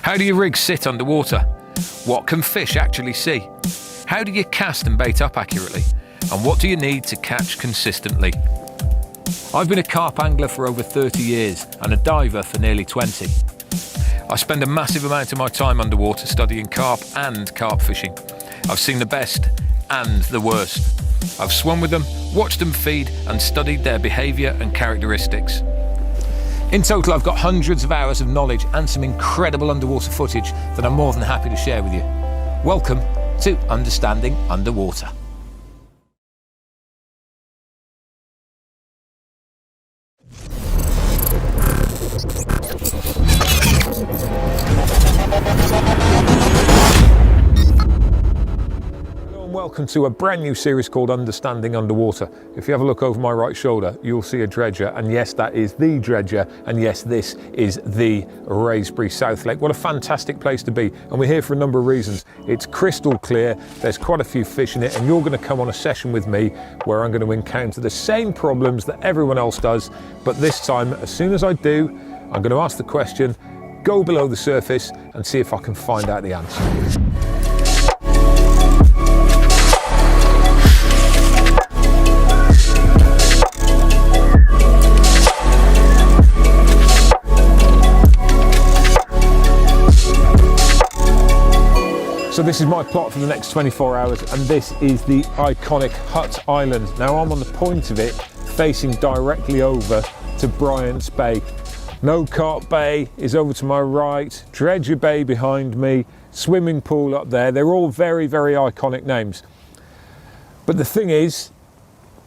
How do your rigs sit underwater? What can fish actually see? How do you cast and bait up accurately? And what do you need to catch consistently? I've been a carp angler for over 30 years and a diver for nearly 20. I spend a massive amount of my time underwater studying carp and carp fishing. I've seen the best and the worst. I've swum with them, watched them feed and studied their behaviour and characteristics. In total, I've got hundreds of hours of knowledge and some incredible underwater footage that I'm more than happy to share with you. Welcome to Understanding Underwater. Welcome to a brand new series called Understanding Underwater. If you have a look over my right shoulder, you'll see a dredger, and yes, that is the dredger, and yes, this is the Wraysbury South Lake. What a fantastic place to be, and we're here for a number of reasons. It's crystal clear, there's quite a few fish in it, and you're going to come on a session with me where I'm going to encounter the same problems that everyone else does, but this time, as soon as I do, I'm going to ask the question, go below the surface, and see if I can find out the answer. So this is my plot for the next 24 hours, and this is the iconic Hut Island. Now I'm on the point of it, facing directly over to Bryant's Bay. No Carp Bay is over to my right, Dredger Bay behind me, swimming pool up there. They're all very, very iconic names. But the thing is,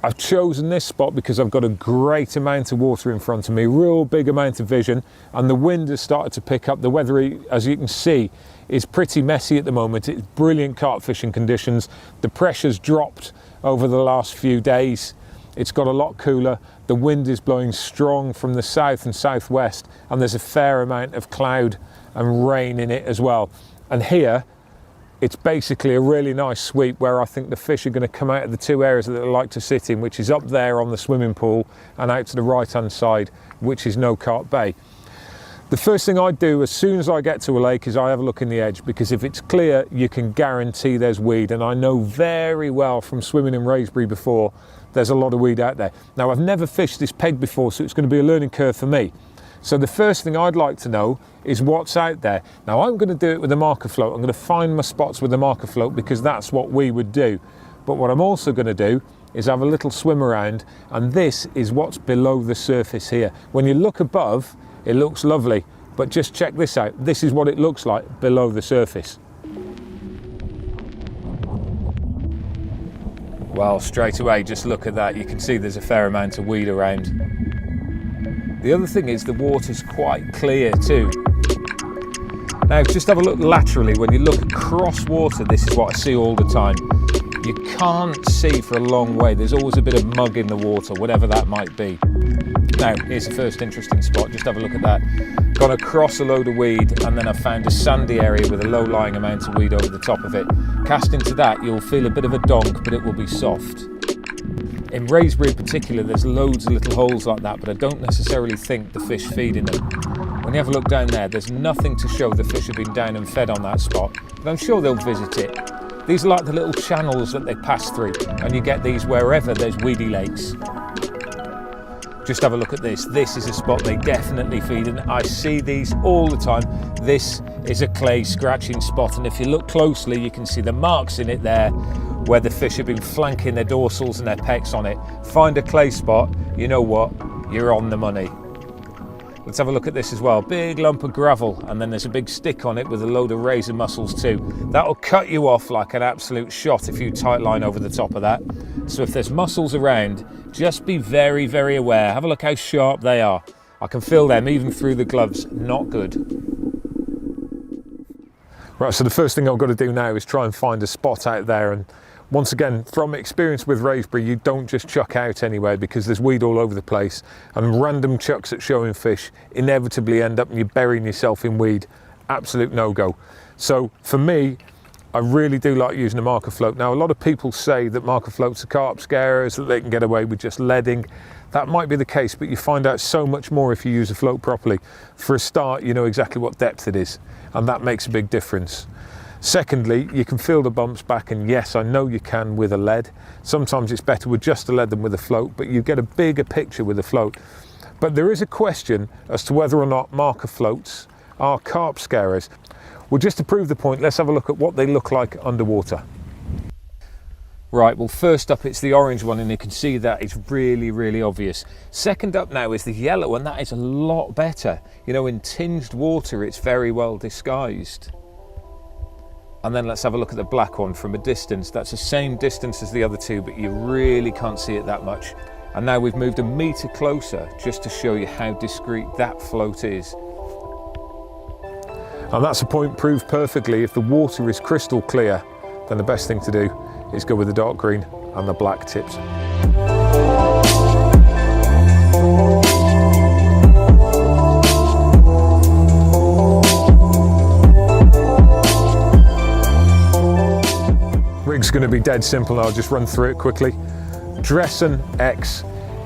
I've chosen this spot because I've got a great amount of water in front of me, real big amount of vision, and the wind has started to pick up. The weather, as you can see, is pretty messy at the moment. It's brilliant carp fishing conditions. The pressure's dropped over the last few days. It's got a lot cooler. The wind is blowing strong from the south and southwest, and there's a fair amount of cloud and rain in it as well. And here, it's basically a really nice sweep where I think the fish are going to come out of the two areas that they like to sit in, which is up there on the swimming pool and out to the right-hand side, which is No Carp Bay. The first thing I do as soon as I get to a lake is I have a look in the edge, because if it's clear, you can guarantee there's weed, and I know very well from swimming in Wraysbury before, there's a lot of weed out there. Now, I've never fished this peg before, so it's going to be a learning curve for me. So the first thing I'd like to know is what's out there. Now, I'm going to do it with a marker float. I'm going to find my spots with a marker float because that's what we would do. But what I'm also going to do is have a little swim around, and this is what's below the surface here. When you look above, it looks lovely, but just check this out. This is what it looks like below the surface. Well, straight away, just look at that. You can see there's a fair amount of weed around. The other thing is the water's quite clear too. Now, just have a look laterally. When you look across water, this is what I see all the time. You can't see for a long way. There's always a bit of mug in the water, whatever that might be. Now, here's the first interesting spot. Just have a look at that. Gone across a load of weed, and then I found a sandy area with a low-lying amount of weed over the top of it. Cast into that, you'll feel a bit of a donk, but it will be soft. In Wraysbury in particular, there's loads of little holes like that, but I don't necessarily think the fish feed in them. When you have a look down there, there's nothing to show the fish have been down and fed on that spot, but I'm sure they'll visit it. These are like the little channels that they pass through, and you get these wherever there's weedy lakes. Just have a look at this. This is a spot they definitely feed in. I see these all the time. This is a clay scratching spot, and if you look closely, you can see the marks in it there where the fish have been flanking their dorsals and their pecks on it. Find a clay spot, you know what? You're on the money. Let's have a look at this as well. Big lump of gravel, and then there's a big stick on it with a load of razor mussels too. That'll cut you off like an absolute shot if you tight line over the top of that. So if there's mussels around, just be very, very aware. Have a look how sharp they are. I can feel them even through the gloves. Not good. Right, so the first thing I've got to do now is try and find a spot out there, and once again, from experience with Wraysbury, you don't just chuck out anywhere because there's weed all over the place, and random chucks at showing fish inevitably end up and you're burying yourself in weed. Absolute no-go. So for me, I really do like using a marker float. Now, a lot of people say that marker floats are carp scarers, that they can get away with just leading. That might be the case, but you find out so much more if you use a float properly. For a start, you know exactly what depth it is, and that makes a big difference. Secondly, you can feel the bumps back, and yes, I know you can with a lead. Sometimes it's better with just a lead than with a float, but you get a bigger picture with a float. But there is a question as to whether or not marker floats are carp scarers. Well, just to prove the point, let's have a look at what they look like underwater. Right, well, first up it's the orange one, and you can see that it's really, really obvious. Second up now is the yellow, and that is a lot better. You know, in tinged water, it's very well disguised. And then let's have a look at the black one from a distance. That's the same distance as the other two, but you really can't see it that much. And now we've moved a metre closer just to show you how discreet that float is. And that's a point proved perfectly. If the water is crystal clear, then the best thing to do is go with the dark green and the black tips. Rig's going to be dead simple, and I'll just run through it quickly. Dressen X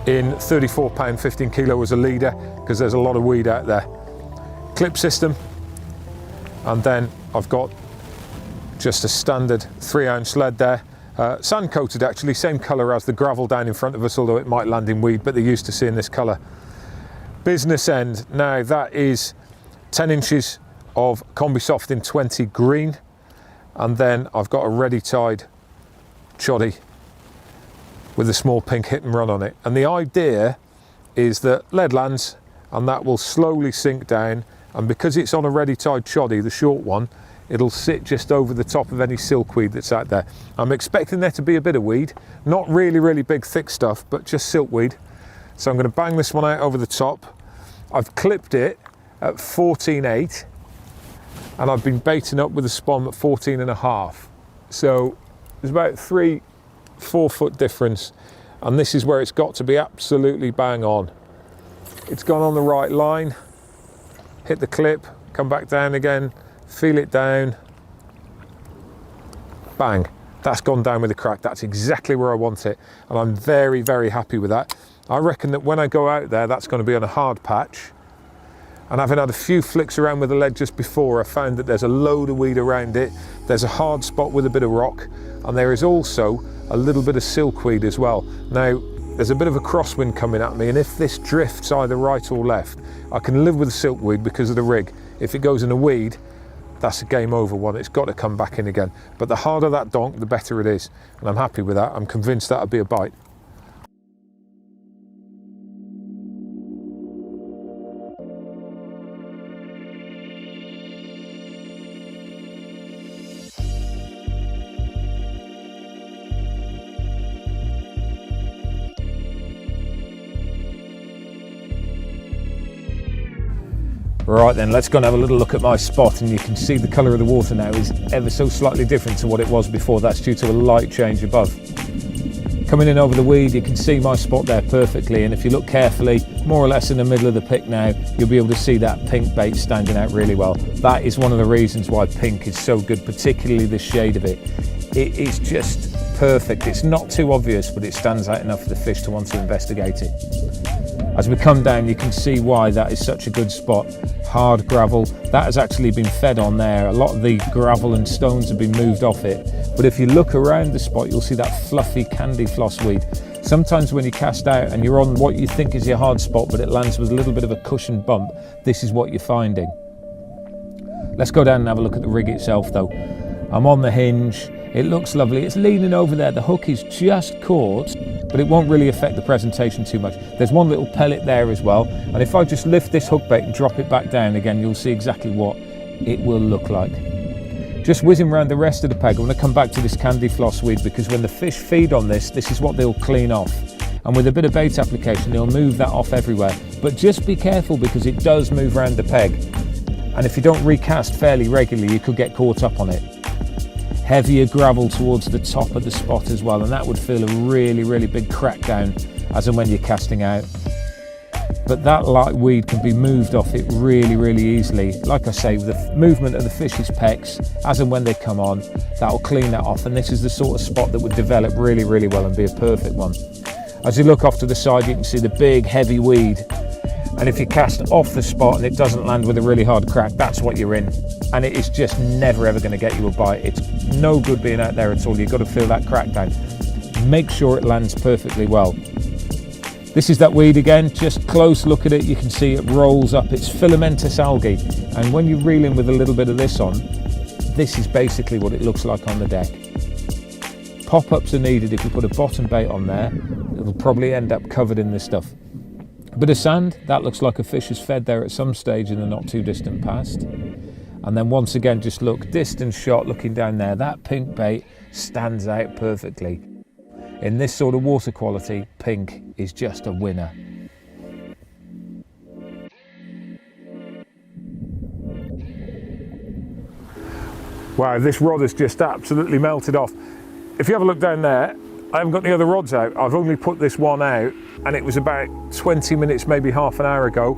in 34 pound 15 kilo as a leader, because there's a lot of weed out there. Clip system, and then I've got just a standard 3-ounce lead there. Sand coated actually, same colour as the gravel down in front of us, although it might land in weed, but they're used to seeing this colour. Business end, now that is 10 inches of Combi Soft in 20 green. And then I've got a ready tied choddy with a small pink hit and run on it. And the idea is that lead lands and that will slowly sink down. And because it's on a ready tied choddy, the short one, it'll sit just over the top of any silkweed that's out there. I'm expecting there to be a bit of weed, not really, really big thick stuff, but just silkweed. So I'm going to bang this one out over the top. I've clipped it at 14.8. And I've been baiting up with a spom at 14.5. So there's about 3-4 foot difference, and this is where it's got to be absolutely bang on. It's gone on the right line, hit the clip, come back down again, feel it down, bang. That's gone down with a crack. That's exactly where I want it, and I'm very, very happy with that. I reckon that when I go out there, that's going to be on a hard patch. And having had a few flicks around with the lead just before, I found that there's a load of weed around it. There's a hard spot with a bit of rock, and there is also a little bit of silkweed as well. Now, there's a bit of a crosswind coming at me, and if this drifts either right or left, I can live with the silkweed because of the rig. If it goes in a weed, that's a game over one. It's got to come back in again. But the harder that donk, the better it is. And I'm happy with that. I'm convinced that'll be a bite. Right then, let's go and have a little look at my spot, and you can see the colour of the water now is ever so slightly different to what it was before. That's due to a light change above. Coming in over the weed, you can see my spot there perfectly, and if you look carefully, more or less in the middle of the pick now, you'll be able to see that pink bait standing out really well. That is one of the reasons why pink is so good, particularly the shade of it. It is just perfect. It's not too obvious, but it stands out enough for the fish to want to investigate it. As we come down, you can see why that is such a good spot. Hard gravel, that has actually been fed on there. A lot of the gravel and stones have been moved off it. But if you look around the spot, you'll see that fluffy candy floss weed. Sometimes when you cast out and you're on what you think is your hard spot, but it lands with a little bit of a cushion bump, this is what you're finding. Let's go down and have a look at the rig itself though. I'm on the hinge. It looks lovely. It's leaning over there. The hook is just caught, but it won't really affect the presentation too much. There's one little pellet there as well. And if I just lift this hook bait and drop it back down again, you'll see exactly what it will look like. Just whizzing around the rest of the peg, I'm going to come back to this candy floss weed, because when the fish feed on this, this is what they'll clean off. And with a bit of bait application, they'll move that off everywhere. But just be careful, because it does move around the peg. And if you don't recast fairly regularly, you could get caught up on it. Heavier gravel towards the top of the spot as well, and that would feel a really, really big crackdown as and when you're casting out. But that light weed can be moved off it really, really easily. Like I say, with the movement of the fish's pecks, as and when they come on, that'll clean that off, and this is the sort of spot that would develop really, really well and be a perfect one. As you look off to the side, you can see the big heavy weed. And if you cast off the spot and it doesn't land with a really hard crack, that's what you're in. And it is just never ever going to get you a bite. It's no good being out there at all. You've got to feel that crack down. Make sure it lands perfectly well. This is that weed again, just close look at it, you can see it rolls up. It's filamentous algae. And when you're reeling with a little bit of this on, this is basically what it looks like on the deck. Pop-ups are needed. If you put a bottom bait on there, it'll probably end up covered in this stuff. A bit of sand, that looks like a fish has fed there at some stage in the not too distant past. And then once again, just look, distant shot, looking down there, that pink bait stands out perfectly. In this sort of water quality, pink is just a winner. Wow, this rod has just absolutely melted off. If you have a look down there, I haven't got the other rods out. I've only put this one out and it was about 20 minutes, maybe half an hour ago.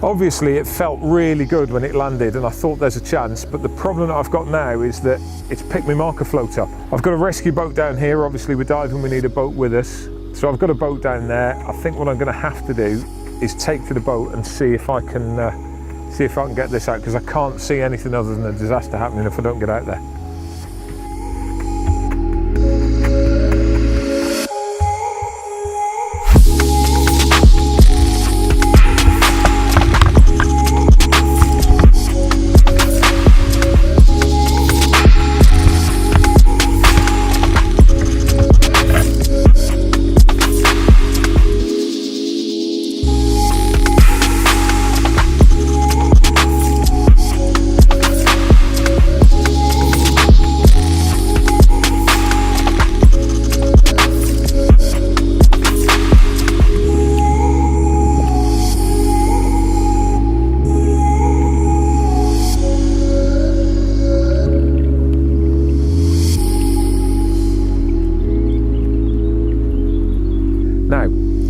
Obviously it felt really good when it landed and I thought there's a chance, but the problem that I've got now is that it's picked my marker float up. I've got a rescue boat down here. Obviously we're diving, we need a boat with us. So I've got a boat down there. I think what I'm gonna have to do is take to the boat and see if I can get this out, because I can't see anything other than a disaster happening if I don't get out there.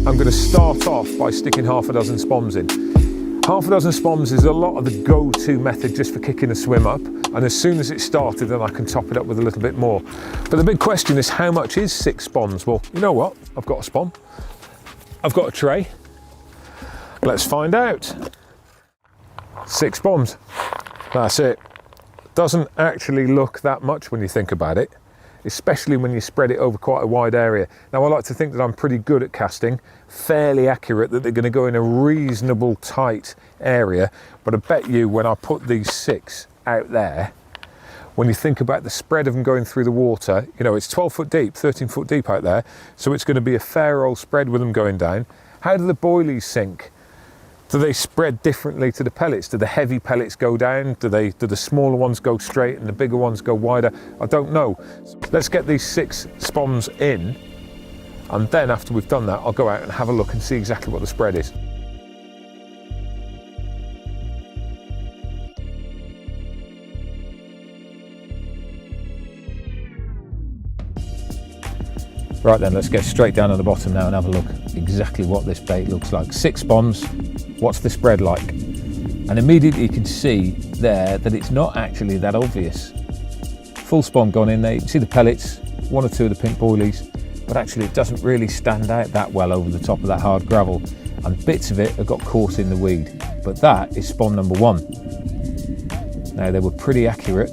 I'm going to start off by sticking half a dozen spoms in. Half a dozen spoms is a lot of the go-to method just for kicking a swim up, and as soon as it's started then I can top it up with a little bit more. But the big question is, how much is 6 spoms? Well, you know what? I've got a spom. I've got a tray. Let's find out. 6 spoms. That's it. Doesn't actually look that much when you think about it, especially when you spread it over quite a wide area. Now, I like to think that I'm pretty good at casting, fairly accurate, that they're going to go in a reasonable tight area, but I bet you when I put these 6 out there, when you think about the spread of them going through the water, you know, it's 12 foot deep, 13 foot deep out there, so it's going to be a fair old spread with them going down. How do the boilies sink? Do they spread differently to the pellets? Do the heavy pellets go down? Do the smaller ones go straight and the bigger ones go wider? I don't know. Let's get these 6 spoms in, and then after we've done that, I'll go out and have a look and see exactly what the spread is. Right then, let's get straight down at the bottom now and have a look exactly what this bait looks like. 6 spoms, what's the spread like? And immediately you can see there that it's not actually that obvious. Full spom gone in there, you can see the pellets, 1 or 2 of the pink boilies, but actually it doesn't really stand out that well over the top of that hard gravel, and bits of it have got caught in the weed. But that is spom number 1. Now, they were pretty accurate.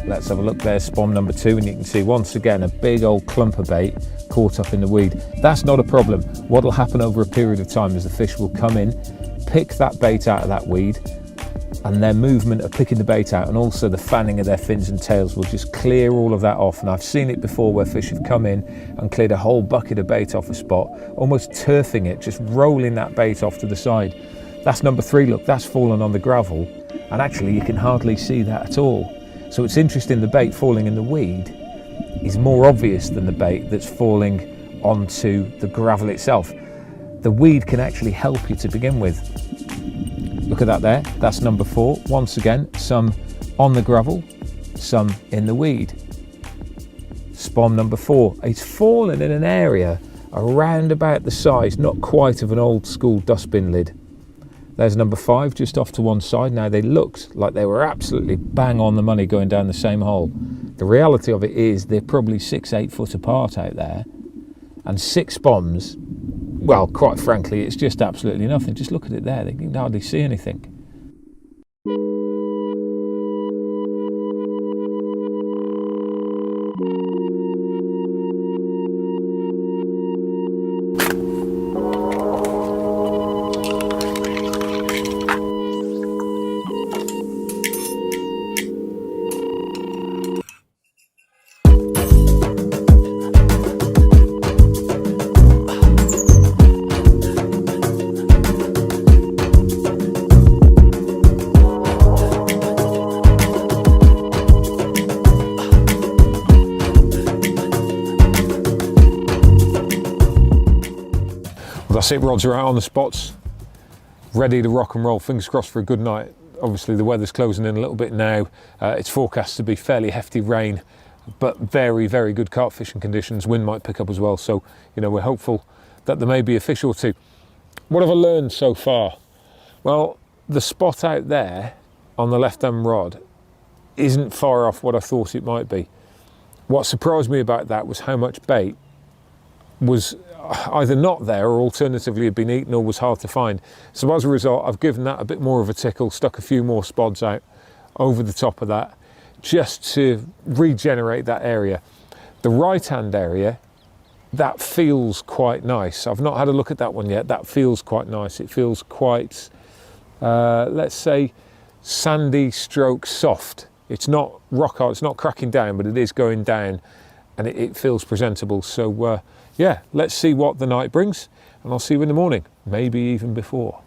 Let's have a look. There's spom number 2, and you can see once again a big old clump of bait caught up in the weed. That's not a problem. What will happen over a period of time is the fish will come in, pick that bait out of that weed, and their movement of picking the bait out and also the fanning of their fins and tails will just clear all of that off. And I've seen it before where fish have come in and cleared a whole bucket of bait off a spot, almost turfing it, just rolling that bait off to the side. That's number 3. Look, that's fallen on the gravel, and actually you can hardly see that at all. So it's interesting, the bait falling in the weed is more obvious than the bait that's falling onto the gravel itself. The weed can actually help you to begin with. Look at that there, that's number 4. Once again, some on the gravel, some in the weed. Spom number 4, it's fallen in an area around about the size, not quite of an old school dustbin lid. There's number 5 just off to one side. Now, they looked like they were absolutely bang on the money going down the same hole. The reality of it is they're probably 6-8 foot apart out there, And 6 bombs, well, quite frankly, it's just absolutely nothing. Just look at it there, they can hardly see anything. That's it, rods are out on the spots, ready to rock and roll. Fingers crossed for a good night. Obviously the weather's closing in a little bit now. It's forecast to be fairly hefty rain, but very, very good carp fishing conditions. Wind might pick up as well, so you know, we're hopeful that there may be a fish or two. What have I learned so far? Well, the spot out there on the left-hand rod isn't far off what I thought it might be. What surprised me about that was how much bait was either not there or alternatively had been eaten or was hard to find. So as a result, I've given that a bit more of a tickle, stuck a few more spods out over the top of that just to regenerate that area. The right-hand area, that feels quite nice. I've not had a look at that one yet. That feels quite nice. It feels quite, let's say, sandy stroke soft. It's not rock hard, it's not cracking down, but it is going down and it feels presentable. So yeah, let's see what the night brings, and I'll see you in the morning, maybe even before.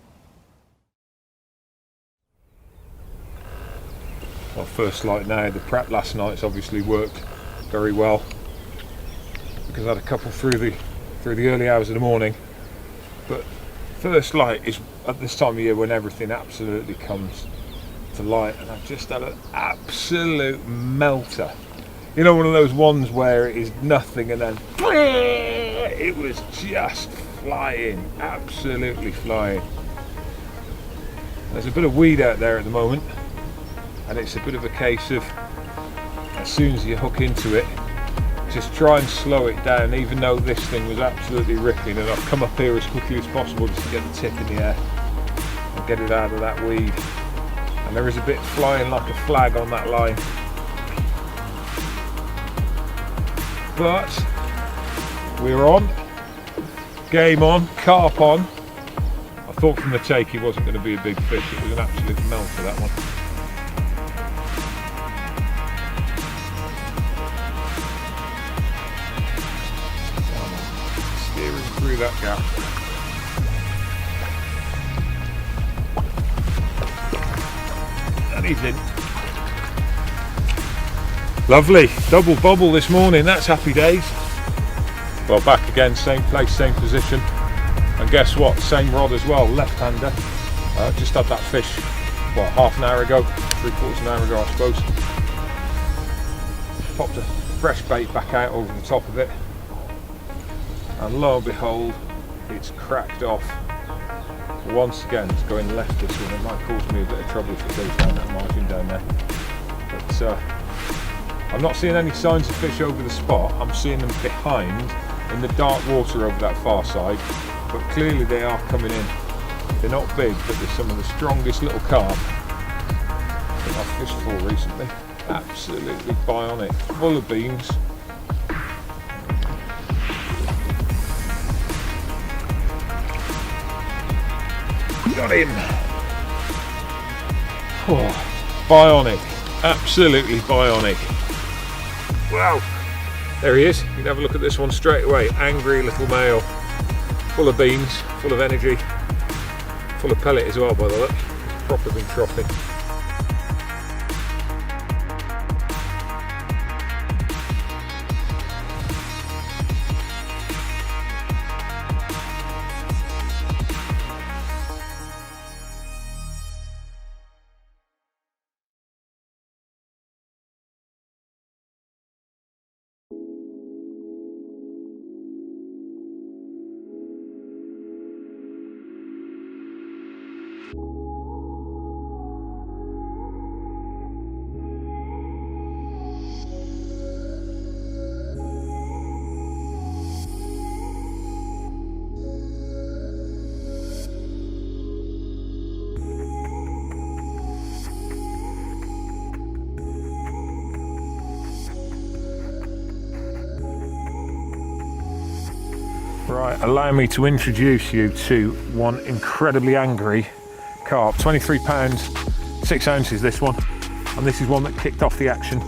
Well, first light now. The prep last night's obviously worked very well because I had a couple through the early hours of the morning. But first light is at this time of year when everything absolutely comes to light, and I've just had an absolute melter. You know, one of those ones where it is nothing and then it was just flying, absolutely flying. There's a bit of weed out there at the moment, and it's a bit of a case of, as soon as you hook into it, just try and slow it down, even though this thing was absolutely ripping, and I've come up here as quickly as possible just to get the tip in the air and get it out of that weed. And there is a bit flying like a flag on that line. But we're on, game on, carp on. I thought from the take he wasn't going to be a big fish. It was an absolute melter, that one. Steering through that gap. And he's in. Lovely, double bobble this morning, that's happy days. Well, back again, same place, same position. And guess what, same rod as well, left-hander. Just had that fish, what, half an hour ago, 3/4 an hour ago I suppose. Popped a fresh bait back out over the top of it. And lo and behold, it's cracked off. Once again, it's going left this one. It might cause me a bit of trouble if it goes down that margin down there. But I'm not seeing any signs of fish over the spot. I'm seeing them behind in the dark water over that far side, but clearly they are coming in. They're not big, but they're some of the strongest little carp that I've fished for recently. Absolutely bionic, full of beams. Got him. Oh, bionic, absolutely bionic. Wow, there he is. You can have a look at this one straight away. Angry little male, full of beans, full of energy, full of pellet as well by the look. He's proper been troughing. Right, allow me to introduce you to one incredibly angry carp. 23 pounds, 6 ounces this one. And this is one that kicked off the action.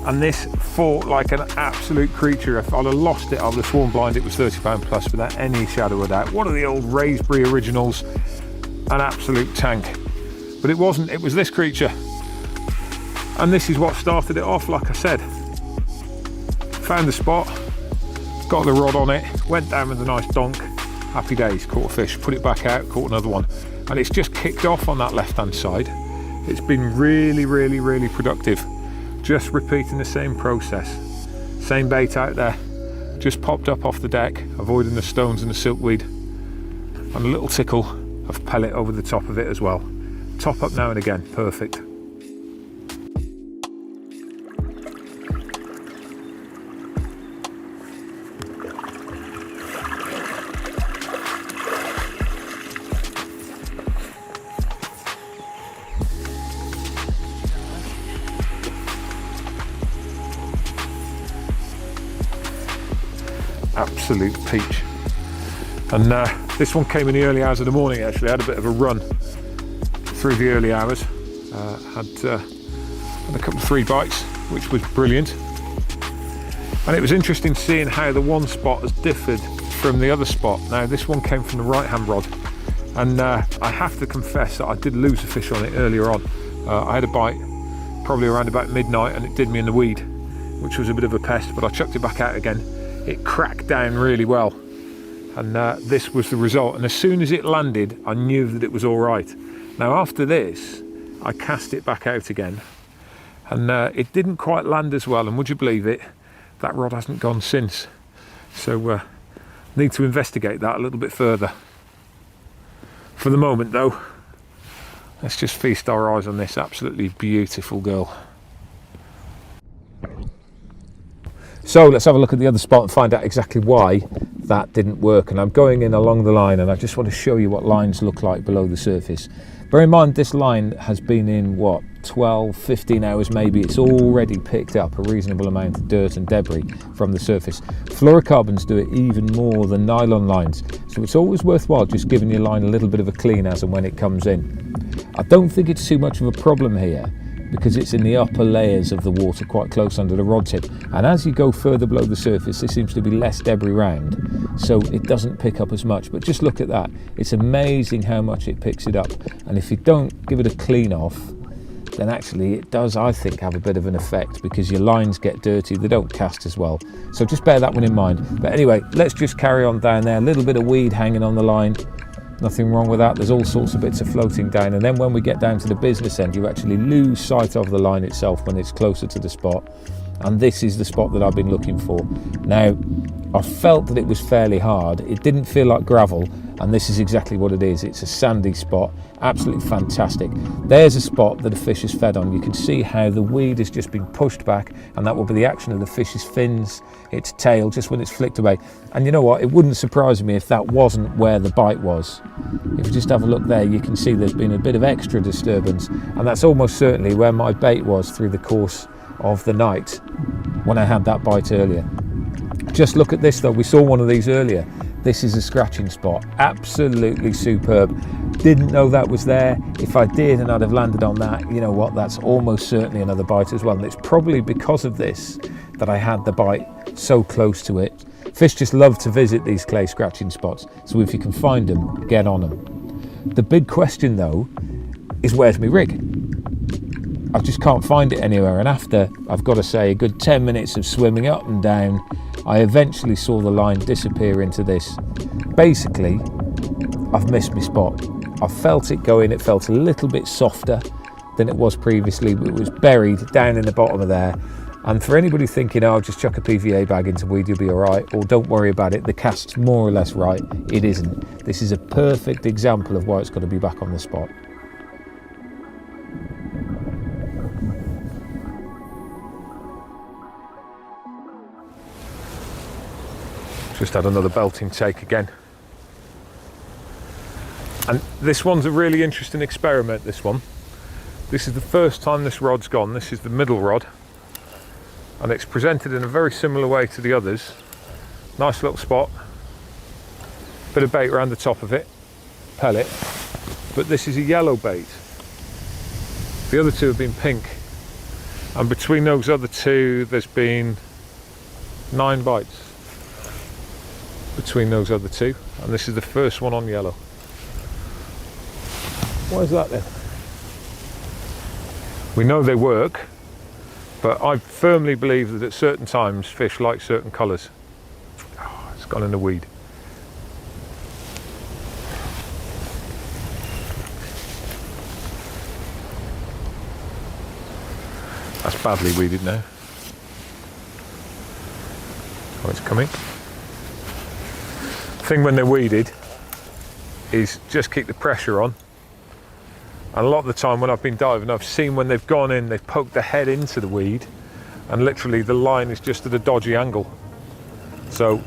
And this fought like an absolute creature. If I'd have lost it, I would have sworn blind it was £30 plus without any shadow of doubt. One of the old Wraysbury originals, an absolute tank. But it wasn't, it was this creature. And this is what started it off, like I said. Found the spot, got the rod on it, went down with a nice donk. Happy days, caught a fish, put it back out, caught another one. And it's just kicked off on that left-hand side. It's been really, really, really productive. Just repeating the same process. Same bait out there, just popped up off the deck, avoiding the stones and the silkweed. And a little tickle of pellet over the top of it as well. Top up now and again, perfect. Absolute peach. And this one came in the early hours of the morning. Actually, I had a bit of a run through the early hours. Had a couple of 3 bites, which was brilliant. And it was interesting seeing how the one spot has differed from the other spot. Now this one came from the right hand rod, and I have to confess that I did lose a fish on it earlier on. I had a bite probably around about midnight, and it did me in the weed, which was a bit of a pest, but I chucked it back out again. It cracked down really well, and this was the result. And as soon as it landed, I knew that it was all right. Now after this, I cast it back out again, and it didn't quite land as well, and would you believe it, that rod hasn't gone since. So need to investigate that a little bit further. For the moment though, let's just feast our eyes on this absolutely beautiful girl. So let's have a look at the other spot and find out exactly why that didn't work. And I'm going in along the line, and I just want to show you what lines look like below the surface. Bear in mind, this line has been in, what, 12, 15 hours maybe. It's already picked up a reasonable amount of dirt and debris from the surface. Fluorocarbons do it even more than nylon lines. So it's always worthwhile just giving your line a little bit of a clean as and when it comes in. I don't think it's too much of a problem here, because it's in the upper layers of the water quite close under the rod tip, and as you go further below the surface there seems to be less debris round, so it doesn't pick up as much. But just look at that, it's amazing how much it picks it up, and if you don't give it a clean off, then actually it does, I think, have a bit of an effect, because your lines get dirty, they don't cast as well. So just bear that one in mind. But anyway, let's just carry on down there. A little bit of weed hanging on the line, nothing wrong with that. There's all sorts of bits of floating down, and then when we get down to the business end, you actually lose sight of the line itself when it's closer to the spot. And this is the spot that I've been looking for. Now, I felt that it was fairly hard. It didn't feel like gravel, and this is exactly what it is. It's a sandy spot, absolutely fantastic. There's a spot that a fish is fed on. You can see how the weed has just been pushed back, and that will be the action of the fish's fins, its tail, just when it's flicked away. And you know what? It wouldn't surprise me if that wasn't where the bite was. If you just have a look there, you can see there's been a bit of extra disturbance, and that's almost certainly where my bait was through the course of the night when I had that bite earlier. Just look at this though, we saw one of these earlier. This is a scratching spot, absolutely superb. Didn't know that was there. If I did and I'd have landed on that, you know what, that's almost certainly another bite as well. And it's probably because of this that I had the bite so close to it. Fish just love to visit these clay scratching spots, so if you can find them, get on them. The big question though is, where's my rig? I just can't find it anywhere, and after, I've got to say, a good 10 minutes of swimming up and down, I eventually saw the line disappear into this. Basically, I've missed my spot. I felt it going, it felt a little bit softer than it was previously, but it was buried down in the bottom of there. And for anybody thinking, oh, just chuck a PVA bag into weed, you'll be all right, or don't worry about it, the cast's more or less right, it isn't. This is a perfect example of why it's got to be back on the spot. Just had another belting take again. And this one's a really interesting experiment, this one. This is the first time this rod's gone. This is the middle rod. And it's presented in a very similar way to the others. Nice little spot. bit of bait around the top of it, pellet, but this is a yellow bait. The other two have been pink, and between those other two there's been 9 bites between those other two, and this is the first one on yellow. What is that then? We know they work, but I firmly believe that at certain times fish like certain colours. Oh, it's gone in the weed. That's badly weeded now. Oh, it's coming. The thing when they're weeded is just keep the pressure on. And a lot of the time when I've been diving, I've seen when they've gone in, they've poked their head into the weed, and literally the line is just at a dodgy angle. So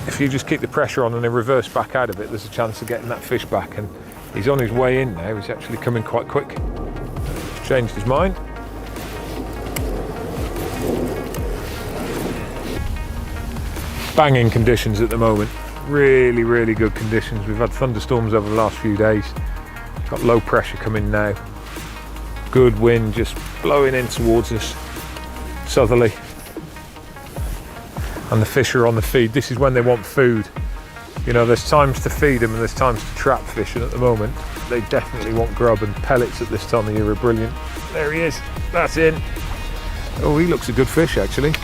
if you just keep the pressure on and they reverse back out of it, there's a chance of getting that fish back. And he's on his way in now. He's actually coming quite quick. Changed his mind. Banging conditions at the moment. Really, really good conditions. We've had thunderstorms over the last few days. Got low pressure coming now. Good wind just blowing in towards us, southerly. And the fish are on the feed. This is when they want food. You know, there's times to feed them and there's times to trap fish, and at the moment they definitely want grub, and pellets at this time of year are brilliant. There he is, that's in. Oh, he looks a good fish actually.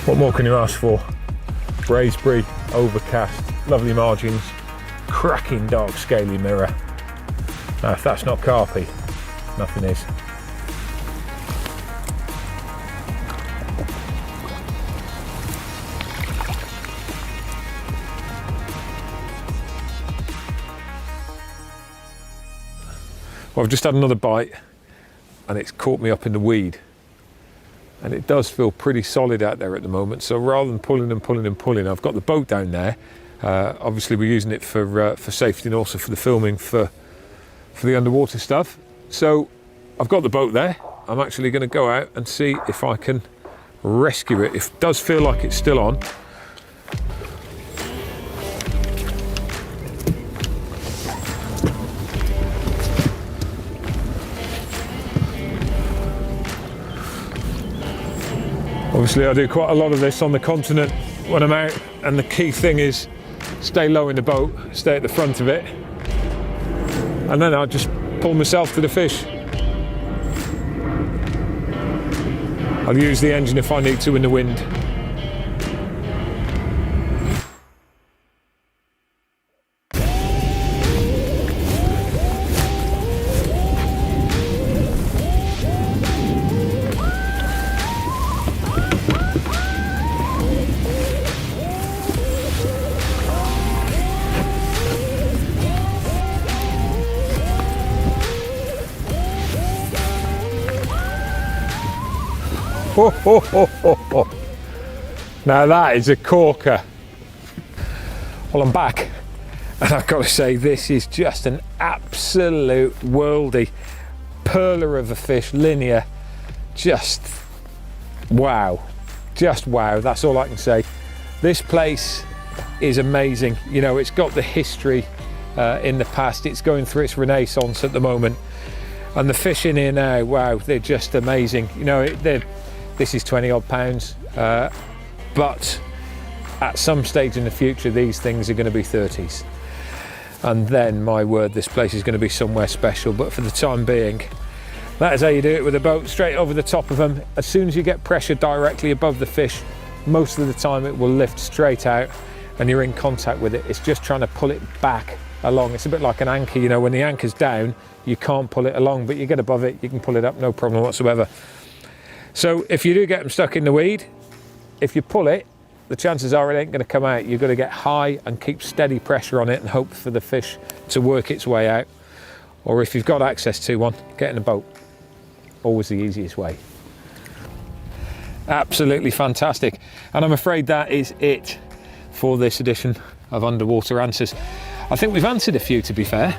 What more can you ask for? Wraysbury, overcast, lovely margins, cracking dark scaly mirror. Now if that's not carpy, nothing is. Well, I've just had another bite and it's caught me up in the weed, and it does feel pretty solid out there at the moment. So rather than pulling and pulling and pulling, I've got the boat down there. Obviously we're using it for safety and also for the filming for the underwater stuff. So I've got the boat there. I'm actually going to go out and see if I can rescue it. It does feel like it's still on. Obviously I do quite a lot of this on the continent when I'm out, and the key thing is stay low in the boat, stay at the front of it, and then I just pull myself to the fish. I'll use the engine if I need to in the wind. Ho, ho, ho, ho, ho. Now that is a corker. Well, I'm back, and I've got to say this is just an absolute worldie. Perler of a fish, linear, just wow, just wow. That's all I can say. This place is amazing. You know, it's got the history in the past. It's going through its renaissance at the moment, and the fish in here now, wow, they're just amazing. You know, this is 20 odd pounds, but at some stage in the future these things are going to be 30s, and then my word, this place is going to be somewhere special. But for the time being, that is how you do it with a boat, straight over the top of them. As soon as you get pressure directly above the fish, most of the time it will lift straight out and you're in contact with it. It's just trying to pull it back along. It's a bit like an anchor, you know, when the anchor's down you can't pull it along, but you get above it, you can pull it up, no problem whatsoever. So if you do get them stuck in the weed, if you pull it, the chances are it ain't going to come out. You've got to get high and keep steady pressure on it and hope for the fish to work its way out. Or if you've got access to one, get in a boat. Always the easiest way. Absolutely fantastic. And I'm afraid that is it for this edition of Underwater Answers. I think we've answered a few, to be fair.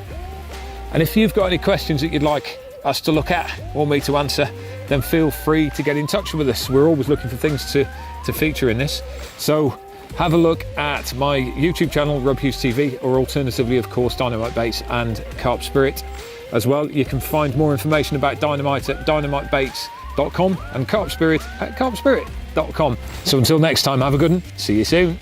And if you've got any questions that you'd like us to look at or me to answer, then feel free to get in touch with us. We're always looking for things to feature in this. So have a look at my YouTube channel, Hughes TV, or alternatively, of course, Dynamite Baits and Carp Spirit. As well, you can find more information about Dynamite at dynamitebaits.com and Carp Spirit at carpspirit.com. So until next time, have a good one. See you soon.